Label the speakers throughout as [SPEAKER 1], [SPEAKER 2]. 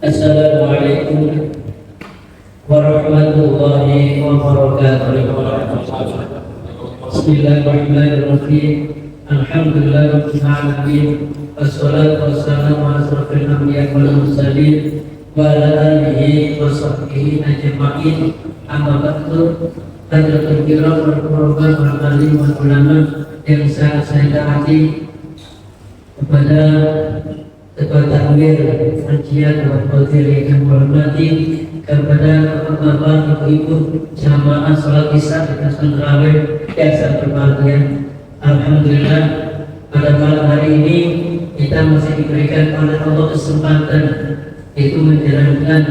[SPEAKER 1] Assalamualaikum warahmatullahi wabarakatuh. Bismillahirrahmanirrahim. Alhamdulillahirabbil alamin. Wassalatu wassalamu ala asyrofil anbiya'i wal mursalin wa ala alihi wa sahbihi ajma'in. Amma ba'du. Hadirin kiram wal alim wal ulama yang saya taati, kepada takmir kajian dan materi yang hormati, kepada bapak-bapak, ibu-ibu jamaah salat isya dan salat tarawih yang saya berbahagia. Alhamdulillah, pada malam hari ini kita masih diberikan oleh Allah kesempatan yaitu menjalankan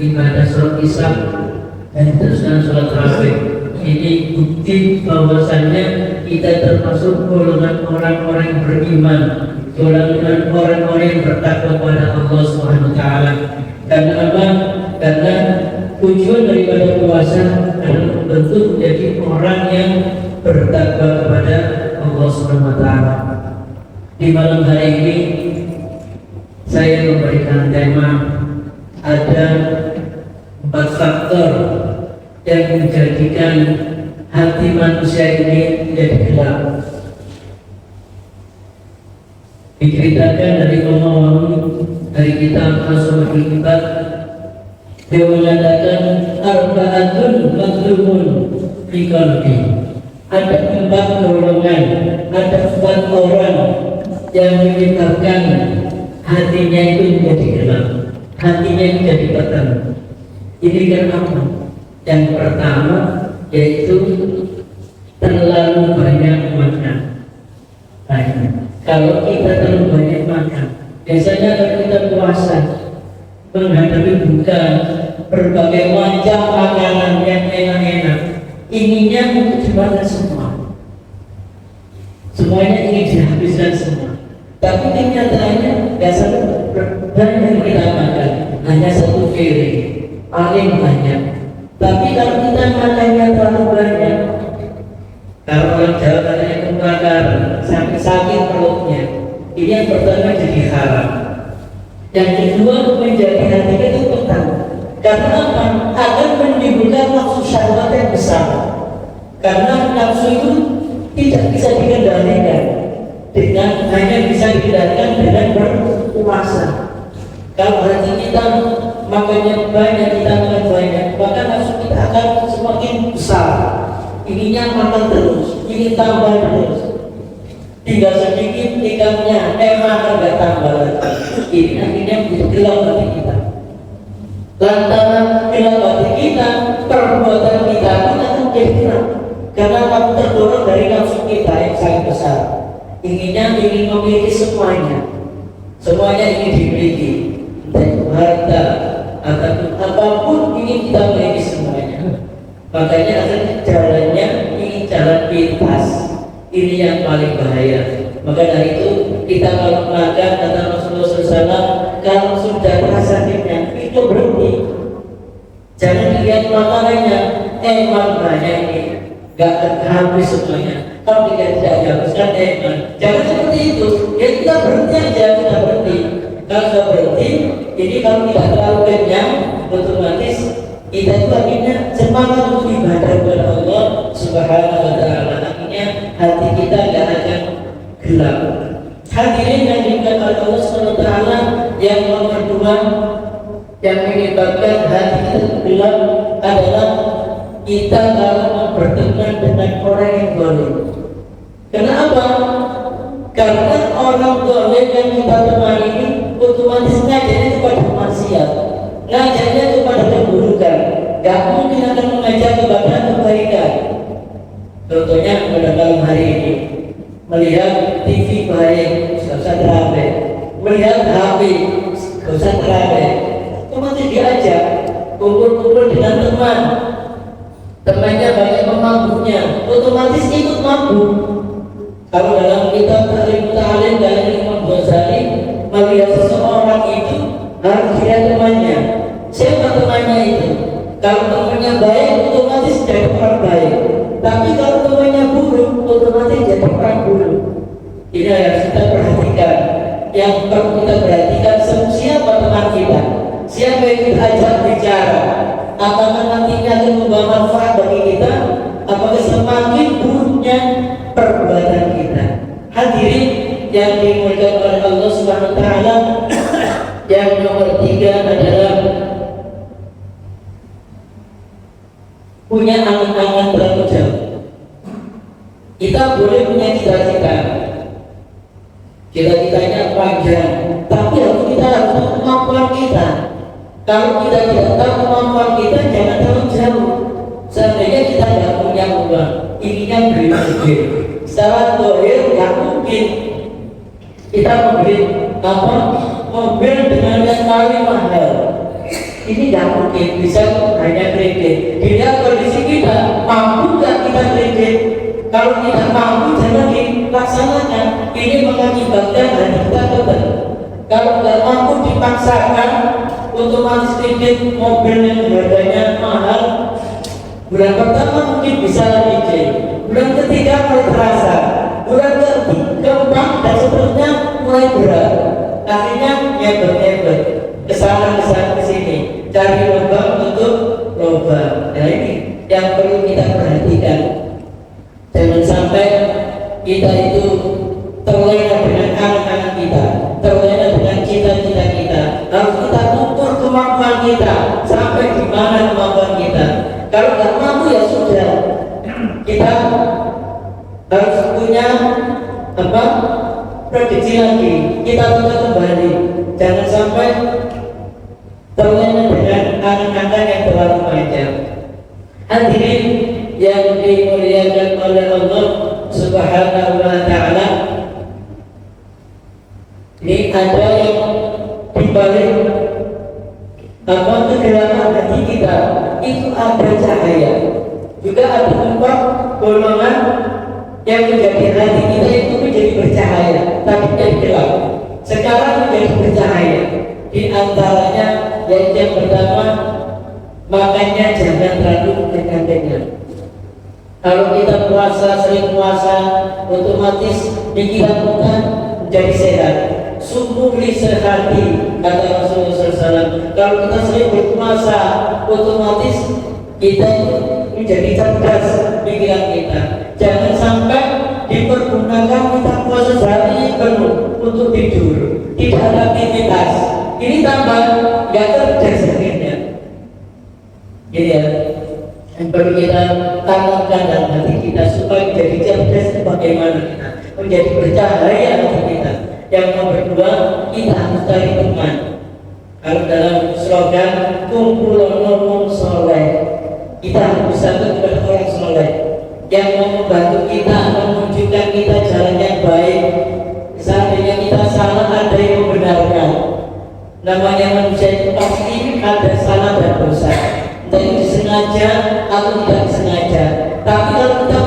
[SPEAKER 1] ibadah salat isya dan teruskan salat tarawih. Ini bukti bahwasannya kita termasuk golongan orang-orang yang beriman, golongan orang-orang yang bertakwa kepada Allah Subhanahu wa taala. Karena apa? Karena tujuan daripada puasa adalah membentuk menjadi orang yang bertakwa kepada Allah Subhanahu wa taala. Di malam hari ini saya memberikan tema, ada 4 faktor yang menjadikan hati manusia ini menjadi gelap. Diceritakan dari Imam dari kitab As-Sahihul Kitab, dia mengatakan arba'atun mazlumun fi qalbi. Ada 4 golongan, ada 4 orang yang menyebabkan hatinya itu menjadi gelap, hatinya menjadi petang. Ini kenapa? Yang pertama yaitu terlalu banyak makan. Kalau kita terlalu banyak makan, biasanya kalau kita puasa menghadapi buka, berbagai macam makanan yang enak-enak, inginnya untuk dimakan semua, semuanya ingin dihabiskan semua. Tapi kenyataannya biasanya banyak yang kita makan, hanya 1 piring, paling banyak. Tapi kalau kita makannya terlalu banyak, kalau orang Jawa katanya kebakar, sampai sakit perutnya, ini yang pertama jadi haram. Yang kedua menjadi hati itu petang. Karena apa? Akan menimbulkan nafsu syahwat yang besar. Karena nafsu itu tidak bisa dikendalikan dengan hanya bisa dikendalikan dengan berpuasa. Kalau hati kita makannya banyak, kita makan banyak, maka nafsu kita akan semakin besar. Inginnya makan terus, ingin tambah terus. Tinggal sedikit ikannya, makan nggak tambah lagi. Ini akhirnya menjadi gelap hati kita. Lantaran gelap hati kita, perbuatan kita pun akan menjadi gelap. Karena kamu terdorong dari nafsu kita yang sangat besar. Inginnya ingin memiliki semuanya, semuanya ingin dimiliki. Harta ataupun apapun ingin kita miliki semuanya. Makanya ada jalannya ingin jalan pintas. Ini yang paling bahaya. Maka dari itu kita kalau makan, kata Rasulullah SAW, kalau sudah terasa kenyang itu berhenti. Jangan lihat makanannya, banyak ini, gak habis semuanya. Kalau tidak habiskan jangan seperti itu. Ya kita berhenti aja, kita berhenti. Kalau sudah berhenti, jadi kalau tidak terlalu kenyang, otomatis kita itu akhirnya semangat untuk ibadah kepada Allah Subhanahu wa taala. Akhirnya hati kita tidak akan gelap. Hadirin yang dimuliakan oleh Allah Subhanahu wa taala, yang nomor 2 yang menyebabkan hati kita gelap adalah kita kalau berteman dengan orang yang zalim. Kenapa? Karena orang zalim yang kita temani ini otomatis ngajarnya kepada maksiat, ngajarnya kepada keburukan, gak mungkin akan mengajar kepada kebaikan. Contohnya pada malam hari ini, melihat TV baik, gak usah terawih, melihat HP, gak usah terawih, otomatis diajak kumpul-kumpul dengan teman, temannya banyak memabuknya, otomatis ikut mabuk. Kalau dalam kitab Ta'lim dari Imam Ghazali, melihat seseorang itu harus dilihat temannya. Siapa temannya itu? Kalau temannya baik, otomatis jadi orang baik. Tapi kalau temannya buruk, otomatis jadi orang buruk. Ini harus kita perhatikan. Yang perlu kita perhatikan, siapa teman kita, Siapa yang kita ajak bicara, apakah nantinya akan membawa manfaat bagi kita, apakah semakin buruknya perbuatan kita. Hadirin yang dimuliakan oleh Allah Subhanahu wa taala, yang nomor 3 adalah punya angan-angan terlalu jauh. Kita boleh punya cita-cita, cita-citanya panjang, tapi kita harus tahu kemampuan kita. Kalau kita tidak tahu kemampuan kita, jangan terlalu jauh. Seandainya kita tidak punya uang, inginnya beli mobil, secara dohir nggak mungkin kita membeli mobil dengan yang paling mahal. Ini nggak mungkin bisa hanya kredit. Dilihat kondisi kita, mampu nggak kita kredit? Kalau tidak mampu, jangan dilaksanakan. Ini mengakibatkan hati kita beban. Kalau nggak mampu dipaksakan, otomatis kredit mobil yang harganya mahal, bulan pertama mungkin bisa izin, bulan ketiga mulai terasa, bulan keempat dan seterusnya mulai berat. Akhirnya nyebet kesana kesini, cari lubang untuk lubang. Nah ini yang perlu kita perhatikan. Jangan sampai kita itu terlena dengan angan-angan kita, terlena dengan cita-cita kita. Harus kita ukur kemampuan kita, sampai di mana kemampuan kita. Kalau nggak mampu ya sudah, kita harus punya prediksi lagi, kita tetap kembali. Jangan sampai terlena dengan angan-angan yang terlalu panjang. Hadirin yang dimuliakan oleh Allah Subhanahu wa taala, ini ada yang dibalik kegelapan hati kita itu ada cahaya. Juga ada empat golongan yang menjadi hati kita itu menjadi bercahaya, tapi jadi gelap. Sekarang menjadi bercahaya. Di antaranya yaitu yang pertama, makanya jangan terlalu dekat-dekat. Kalau kita puasa, sering puasa, otomatis pikiran kita menjadi sehat. Sumur li sehati, kata Rasulullah SAW. Kalau kita sering berpuasa, otomatis kita menjadi cerdas pikiran kita. Jangan sampai dipergunakan kita puasa sehari penuh untuk tidur, tidak ada aktivitas. Ini tambah nggak cerdas akhirnya. Jadi ya, yang perlu kita tanamkan dalam hati kita supaya menjadi cerdas. Bagaimana kita menjadi bercahaya hati kita. Yang nomor 2, kita harus cari teman. Kalau dalam slogan kumpulan ngomong soleh, kita harus bersatu kepada orang soleh yang mau membantu kita, menunjukkan kita jalan yang baik. Seandainya kita salah, ada yang membenarkan. Namanya manusia itu pasti ada salah dan dosa, entah itu disengaja atau tidak disengaja. Tapi kalau kita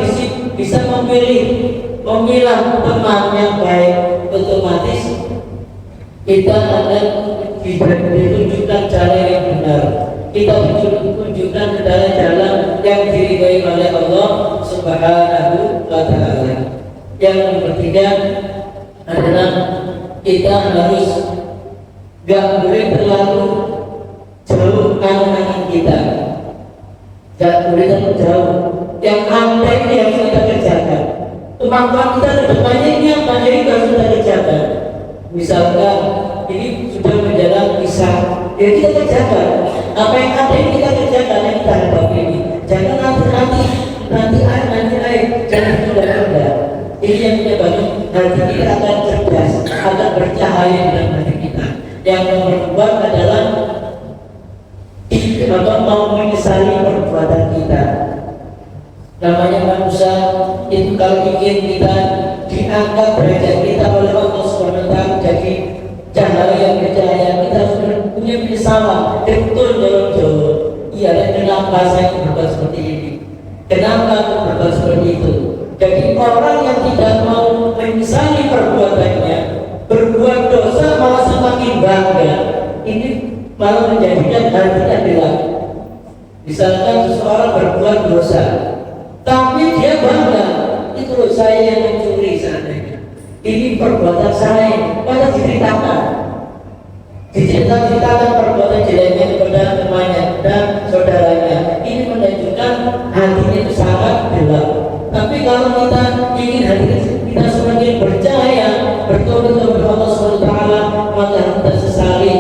[SPEAKER 1] bisa memilah teman yang baik, otomatis kita akan ditunjukkan jalan yang benar. Kita ditunjukkan ke dalam jalan yang diridhai oleh Allah Subhanahu wa taala. Yang ketiga adalah kita harus gak boleh terlalu jauh angan-angan kita. Gak boleh terlalu jauh. Yang ada ini yang kita kerjakan. Kemampuan kita ke depannya ini apa? Jadi harus kita kerjakan. Misalkan ini sudah menjalan bisa, ya kita kerjakan. Apa yang ada ini kita kerjakan, yang kita hadapi ini. Jangan nanti jangan tunda-tunda. Ini yang menyebabkan hati kita akan cerdas, akan bercahaya dalam hati kita. Yang nomor 2 adalah mau menyesali perbuatan kita. Namanya manusia itu kalau ingin kita diangkat derajat kita oleh Allah SWT jadi cahaya yang bercahaya, kita harus punya penyesalan. Betul dalam jawab, iya, kenapa saya berbuat seperti ini? Kenapa aku berbuat seperti itu? Jadi orang yang tidak mau menyesali perbuatannya, berbuat dosa malah semakin bangga. Ini malah menjadikan hatinya gelap. Misalkan seseorang berbuat dosa, tapi dia bangga, itu loh saya yang mencuri seandainya. Ini perbuatan saya, pada diceritakan. diceritakan perbuatan jeleknya kepada temannya dan saudaranya. Ini menunjukkan hatinya itu sangat gelap. Tapi kalau kita ingin hati kita semakin bercahaya, bertobat kepada Allah SWT, maka kita sesali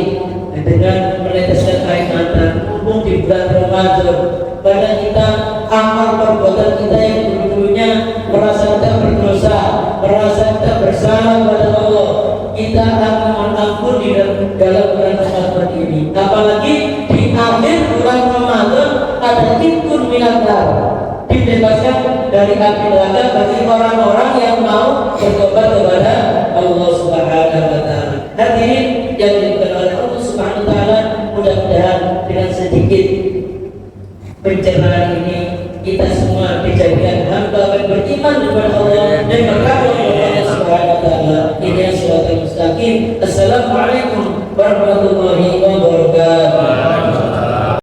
[SPEAKER 1] dengan meneteskan air mata mumpung di bulan Ramadan. Pada kita amal perbuatan kita yang dulunya merasa kita berdosa, merasa kita bersalah pada Allah, kita akan mohon ampun di dalam bulan Ramadan ini. Apalagi di akhir bulan Ramadan ada ikun minatar, dibebaskan dari api neraka bagi orang-orang yang mau bertobat kepada Allah Subhanahu wa taala. Hadirin yang dimuliakan oleh Allah Subhanahu wa taala, mudah-mudahan dengan sedikit pencerahan ini kita semua dijadikan hamba yang beriman kepada Allah dan bertakwa kepada Allah Subhanahu wa taala. Ini siratal mustaqim. Assalamualaikum warahmatullahi wabarakatuh.